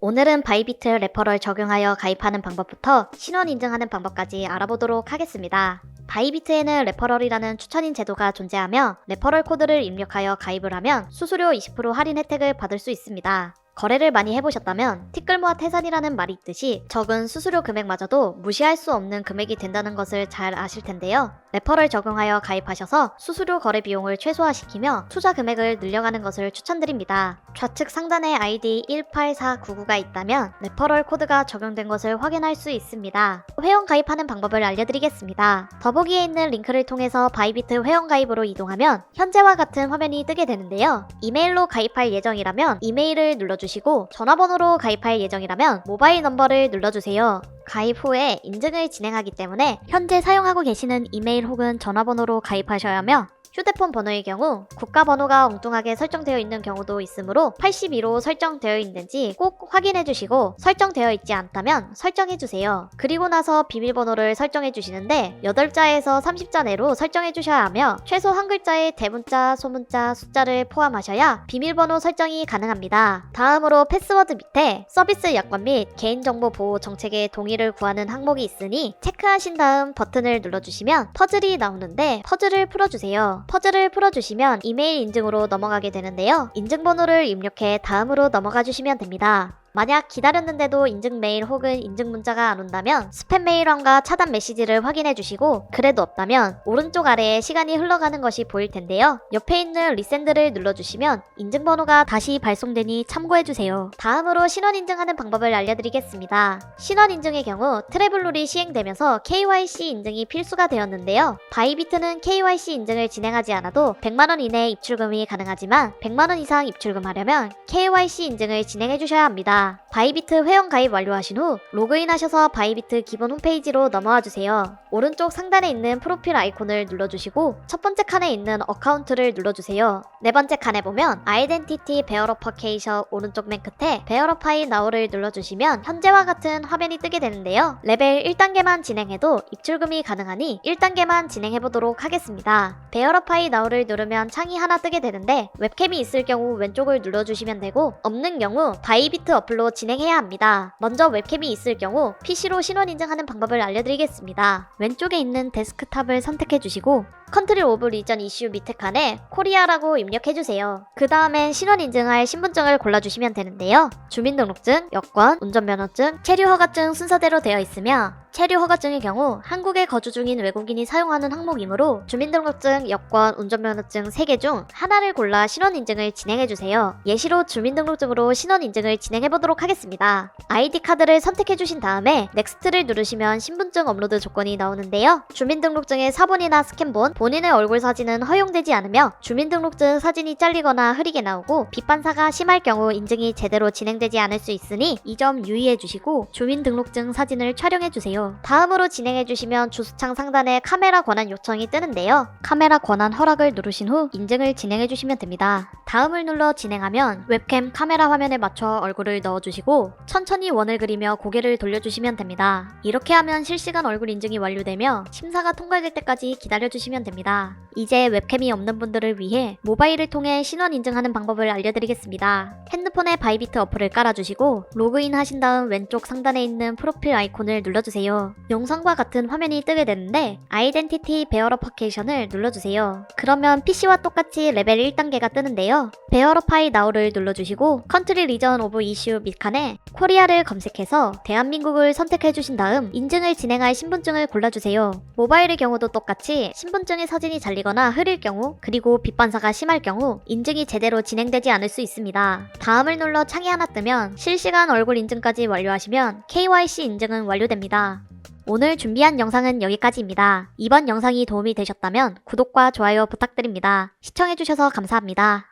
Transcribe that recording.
오늘은 바이비트 레퍼럴 적용하여 가입하는 방법부터 신원 인증하는 방법까지 알아보도록 하겠습니다. 바이비트에는 레퍼럴이라는 추천인 제도가 존재하며 레퍼럴 코드를 입력하여 가입을 하면 수수료 20% 할인 혜택을 받을 수 있습니다. 거래를 많이 해보셨다면 티끌모아 태산이라는 말이 있듯이 적은 수수료 금액마저도 무시할 수 없는 금액이 된다는 것을 잘 아실 텐데요. 레퍼럴 적용하여 가입하셔서 수수료 거래 비용을 최소화시키며 투자 금액을 늘려가는 것을 추천드립니다. 좌측 상단에 아이디 18499가 있다면 레퍼럴 코드가 적용된 것을 확인할 수 있습니다. 회원 가입하는 방법을 알려드리겠습니다. 더보기에 있는 링크를 통해서 바이비트 회원 가입으로 이동하면 현재와 같은 화면이 뜨게 되는데요. 이메일로 가입할 예정이라면 이메일을 눌러주시고 전화번호로 가입할 예정이라면 모바일 넘버를 눌러주세요. 가입 후에 인증을 진행하기 때문에 현재 사용하고 계시는 이메일 혹은 전화번호로 가입하셔야 하며 휴대폰 번호의 경우 국가번호가 엉뚱하게 설정되어 있는 경우도 있으므로 82로 설정되어 있는지 꼭 확인해 주시고 설정되어 있지 않다면 설정해 주세요. 그리고 나서 비밀번호를 설정해 주시는데 8자에서 30자 내로 설정해 주셔야 하며 최소 한 글자의 대문자, 소문자, 숫자를 포함하셔야 비밀번호 설정이 가능합니다. 다음으로 패스워드 밑에 서비스 약관 및 개인정보 보호 정책의 동의를 구하는 항목이 있으니 체크하신 다음 버튼을 눌러주시면 퍼즐이 나오는데 퍼즐을 풀어주세요. 퍼즐을 풀어주시면 이메일 인증으로 넘어가게 되는데요. 인증번호를 입력해 다음으로 넘어가 주시면 됩니다. 만약 기다렸는데도 인증 메일 혹은 인증 문자가 안 온다면 스팸 메일함과 차단 메시지를 확인해 주시고 그래도 없다면 오른쪽 아래에 시간이 흘러가는 것이 보일 텐데요. 옆에 있는 리센드를 눌러주시면 인증번호가 다시 발송되니 참고해 주세요. 다음으로 신원 인증하는 방법을 알려드리겠습니다. 신원 인증의 경우 트래블룰이 시행되면서 KYC 인증이 필수가 되었는데요. 바이비트는 KYC 인증을 진행하지 않아도 100만원 이내 입출금이 가능하지만 100만원 이상 입출금하려면 KYC 인증을 진행해 주셔야 합니다. 바이비트 회원 가입 완료하신 후 로그인하셔서 바이비트 기본 홈페이지로 넘어와 주세요. 오른쪽 상단에 있는 프로필 아이콘을 눌러주시고 첫 번째 칸에 있는 어카운트를 눌러주세요. 네 번째 칸에 보면 아이덴티티 베어러퍼케이션 오른쪽 맨 끝에 베어러파이 나우를 눌러주시면 현재와 같은 화면이 뜨게 되는데요. 레벨 1단계만 진행해도 입출금이 가능하니 1단계만 진행해보도록 하겠습니다. 베어러파이 나우를 누르면 창이 하나 뜨게 되는데 웹캠이 있을 경우 왼쪽을 눌러주시면 되고 없는 경우 바이비트 어플로 진행해야 합니다. 먼저 웹캠이 있을 경우 PC로 신원 인증하는 방법을 알려드리겠습니다. 왼쪽에 있는 데스크탑을 선택해주시고 컨트리 오브 리전 이슈 밑에 칸에 코리아라고 입력해주세요. 그 다음엔 신원 인증할 신분증을 골라주시면 되는데요. 주민등록증, 여권, 운전면허증, 체류허가증 순서대로 되어 있으며 체류허가증의 경우 한국에 거주 중인 외국인이 사용하는 항목이므로 주민등록증, 여권, 운전면허증 3개 중 하나를 골라 신원 인증을 진행해주세요. 예시로 주민등록증으로 신원 인증을 진행해보도록 하겠습니다. 아이디 카드를 선택해주신 다음에 넥스트를 누르시면 신분증 업로드 조건이 나오는데요. 주민등록증의 사본이나 스캔본, 본인의 얼굴 사진은 허용되지 않으며 주민등록증 사진이 잘리거나 흐리게 나오고 빛 반사가 심할 경우 인증이 제대로 진행되지 않을 수 있으니 이 점 유의해주시고 주민등록증 사진을 촬영해주세요. 다음으로 진행해주시면 주소창 상단에 카메라 권한 요청이 뜨는데요. 카메라 권한 허락을 누르신 후 인증을 진행해주시면 됩니다. 다음을 눌러 진행하면 웹캠 카메라 화면에 맞춰 얼굴을 넣어주시고 천천히 원을 그리며 고개를 돌려주시면 됩니다. 이렇게 하면 실시간 얼굴 인증이 완료되며 심사가 통과될 때까지 기다려주시면 됩니다. 이제 웹캠이 없는 분들을 위해 모바일을 통해 신원 인증하는 방법을 알려드리겠습니다. 핸드폰에 바이비트 어플을 깔아주시고 로그인 하신 다음 왼쪽 상단에 있는 프로필 아이콘을 눌러주세요. 영상과 같은 화면이 뜨게 되는데 아이덴티티 베어러퍼케이션을 눌러주세요. 그러면 PC와 똑같이 레벨 1단계가 뜨는데요. 베어러파이 나우를 눌러주시고 컨트리 리전 오브 이슈 밑칸에 코리아를 검색해서 대한민국을 선택해주신 다음 인증을 진행할 신분증을 골라주세요. 모바일의 경우도 똑같이 신분증의 사진이 잘리거나 흐릴 경우 그리고 빛 반사가 심할 경우 인증이 제대로 진행되지 않을 수 있습니다. 다음을 눌러 창이 하나 뜨면 실시간 얼굴 인증까지 완료하시면 KYC 인증은 완료됩니다. 오늘 준비한 영상은 여기까지입니다. 이번 영상이 도움이 되셨다면 구독과 좋아요 부탁드립니다. 시청해주셔서 감사합니다.